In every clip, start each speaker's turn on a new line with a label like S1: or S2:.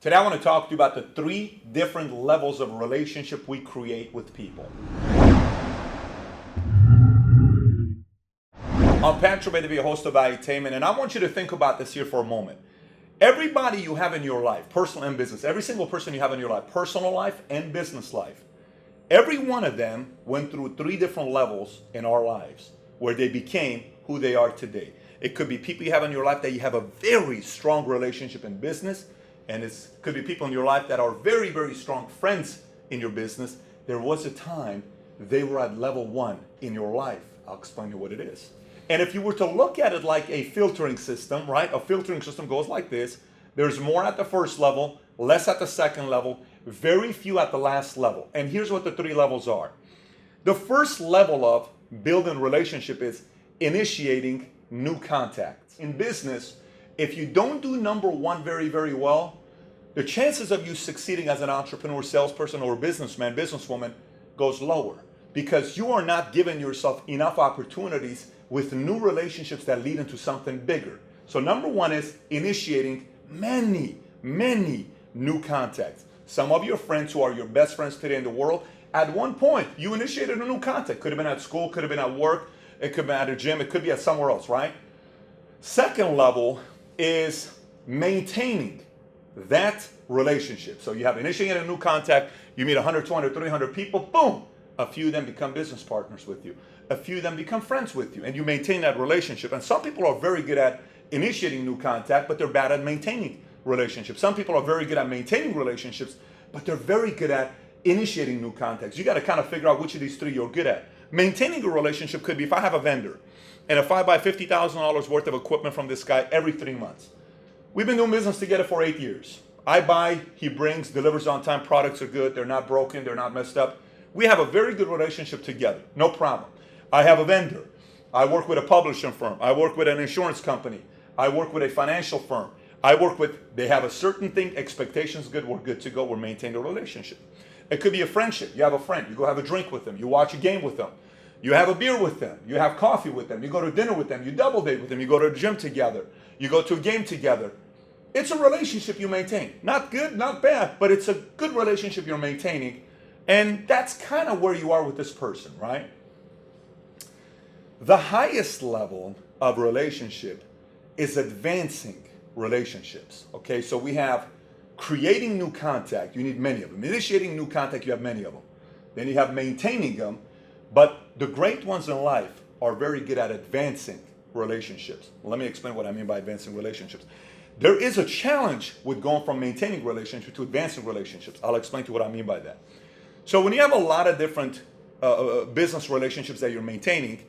S1: Today I want to talk to you about the 3 different levels of relationship we create with people. I'm Patrick, to be a host of Valuetainment, and I want you to think about this here for a moment. Everybody you have in your life, personal and business, every single person you have in your life, personal life and business life, every one of them went through 3 different levels in our lives where they became who they are today. It could be people you have in your life that you have a very strong relationship in business, and it could be people in your life that are very, very strong friends in your business. There was a time they were at level 1 in your life. I'll explain to you what it is. And if you were to look at it like a filtering system, right? A filtering system goes like this. There's more at the first level, less at the second level, very few at the last level. And here's what the 3 levels are. The first level of building relationship is initiating new contacts. In business, if you don't do number 1 very, very well, the chances of you succeeding as an entrepreneur, salesperson, or businessman, businesswoman goes lower because you are not giving yourself enough opportunities with new relationships that lead into something bigger. So number 1 is initiating many, many new contacts. Some of your friends who are your best friends today in the world, at one point, you initiated a new contact. Could have been at school, could have been at work, it could have been at a gym, it could be at somewhere else, right? Second level is maintaining that relationship. So you have initiated a new contact, you meet 100, 200, 300 people, boom, a few of them become business partners with you. A few of them become friends with you, and you maintain that relationship. And some people are very good at initiating new contact, but they're bad at maintaining relationships. Some people are very good at maintaining relationships, but they're very good at initiating new contacts. You got to kind of figure out which of these 3 you're good at. Maintaining a relationship could be if I have a vendor, and if I buy $50,000 worth of equipment from this guy every 3 months. We've been doing business together for 8 years. I buy, he brings, delivers on time, products are good, they're not broken, they're not messed up. We have a very good relationship together, no problem. I have a vendor. I work with a publishing firm. I work with an insurance company. I work with a financial firm. They have a certain thing, expectations good, we're good to go, we're maintaining a relationship. It could be a friendship. You have a friend, you go have a drink with them, you watch a game with them, you have a beer with them, you have coffee with them, you go to dinner with them, you double date with them, you go to the gym together, you go to a game together. It's a relationship you maintain. Not good, not bad, but it's a good relationship you're maintaining. And that's kind of where you are with this person, right? The highest level of relationship is advancing relationships, okay? So we have creating new contact, you need many of them. Initiating new contact, you have many of them. Then you have maintaining them, but the great ones in life are very good at advancing relationships. Let me explain what I mean by advancing relationships. There is a challenge with going from maintaining relationships to advancing relationships. I'll explain to you what I mean by that. So when you have a lot of different business relationships that you're maintaining,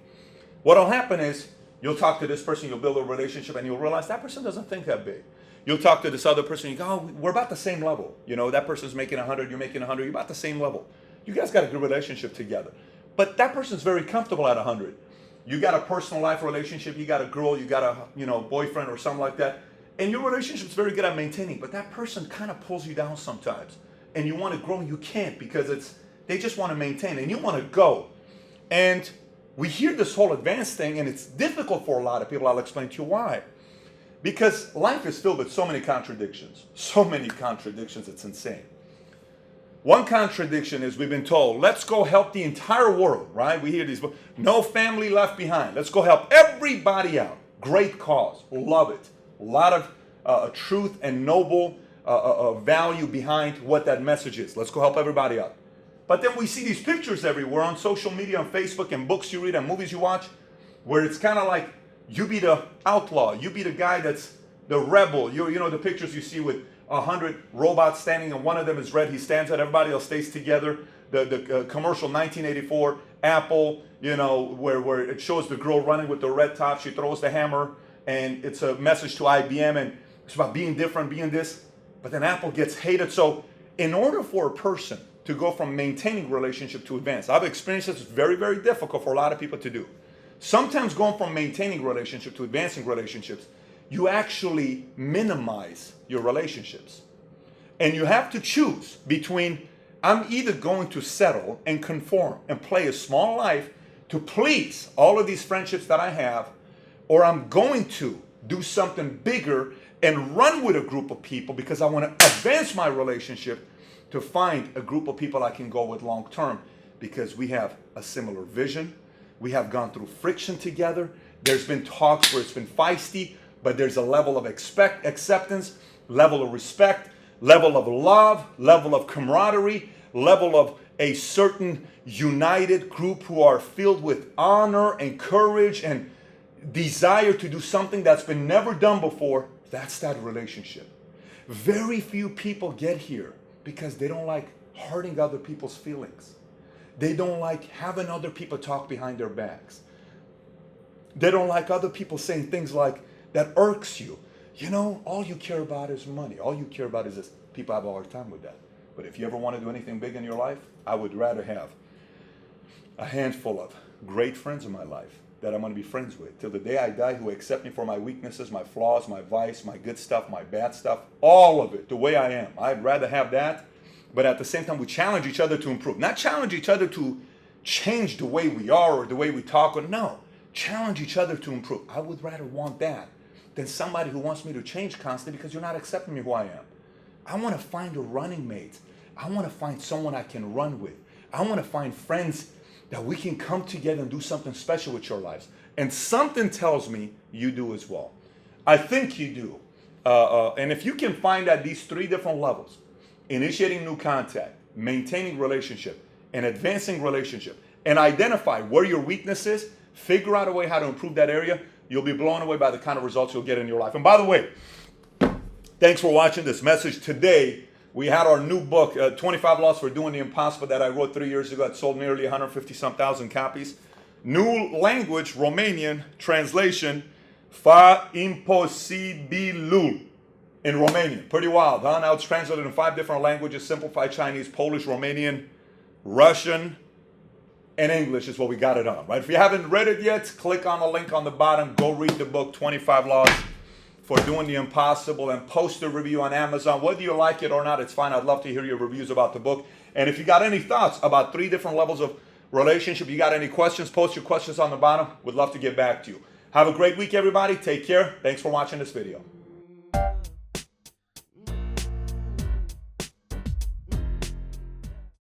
S1: what'll happen is you'll talk to this person, you'll build a relationship, and you'll realize that person doesn't think that big. You'll talk to this other person, you go, oh, we're about the same level. You know, that person's making 100, you're making 100, you're about the same level. You guys got a good relationship together. But that person's very comfortable at 100. You got a personal life relationship, you got a girl, you got a boyfriend or something like that, and your relationship's very good at maintaining, but that person kind of pulls you down sometimes. And you want to grow, and you can't because they just want to maintain, and you want to go. And we hear this whole advanced thing, and it's difficult for a lot of people. I'll explain to you why. Because life is filled with so many contradictions. So many contradictions, it's insane. One contradiction is we've been told, let's go help the entire world, right? We hear these, no family left behind. Let's go help everybody out. Great cause, love it. A lot of truth and noble value behind what that message is. Let's go help everybody out. But then we see these pictures everywhere on social media, on Facebook, and books you read and movies you watch, where it's kind of like you be the outlaw, you be the guy that's the rebel. You know the pictures you see with 100 robots standing, and one of them is red. He stands out, everybody else stays together. The commercial 1984 Apple, where it shows the girl running with the red top. She throws the hammer, and it's a message to IBM, and it's about being different, being this. But then Apple gets hated. So in order for a person to go from maintaining relationship to advance, I've experienced this. It's very, very difficult for a lot of people to do. Sometimes going from maintaining relationship to advancing relationships, you actually minimize your relationships. And you have to choose between, I'm either going to settle and conform and play a small life to please all of these friendships that I have, or I'm going to do something bigger and run with a group of people because I want to advance my relationship to find a group of people I can go with long term because we have a similar vision. We have gone through friction together. There's been talks where it's been feisty, but there's a level of acceptance, level of respect, level of love, level of camaraderie, level of a certain united group who are filled with honor and courage and desire to do something that's been never done before. That's that relationship. Very few people get here because they don't like hurting other people's feelings. They don't like having other people talk behind their backs. They don't like other people saying things like, that irks you. You know, all you care about is money. All you care about is this. People have a hard time with that. But if you ever want to do anything big in your life, I would rather have a handful of great friends in my life that I'm going to be friends with till the day I die, who accept me for my weaknesses, my flaws, my vice, my good stuff, my bad stuff, all of it, the way I am. I'd rather have that, but at the same time, we challenge each other to improve. Not challenge each other to change the way we are or the way we talk, or no, challenge each other to improve. I would rather want that than somebody who wants me to change constantly because you're not accepting me who I am. I want to find a running mate. I want to find someone I can run with. I want to find friends that we can come together and do something special with your lives. And something tells me you do as well. I think you do. And if you can find at these 3 different levels, initiating new contact, maintaining relationship, and advancing relationship, and identify where your weakness is, figure out a way how to improve that area, you'll be blown away by the kind of results you'll get in your life. And by the way, thanks for watching this message. Today, we had our new book, 25 Laws for Doing the Impossible, that I wrote 3 years ago. It sold nearly 150-some thousand copies. New language, Romanian, translation, Fa imposibilul, in Romanian. Pretty wild, huh? Now it's translated in 5 different languages: simplified Chinese, Polish, Romanian, Russian, and English is what we got it on, right? If you haven't read it yet, click on the link on the bottom. Go read the book, 25 Laws for Doing the Impossible, and post a review on Amazon. Whether you like it or not, it's fine. I'd love to hear your reviews about the book. And if you got any thoughts about 3 different levels of relationship, you got any questions, post your questions on the bottom. Would love to get back to you. Have a great week, everybody. Take care. Thanks for watching this video.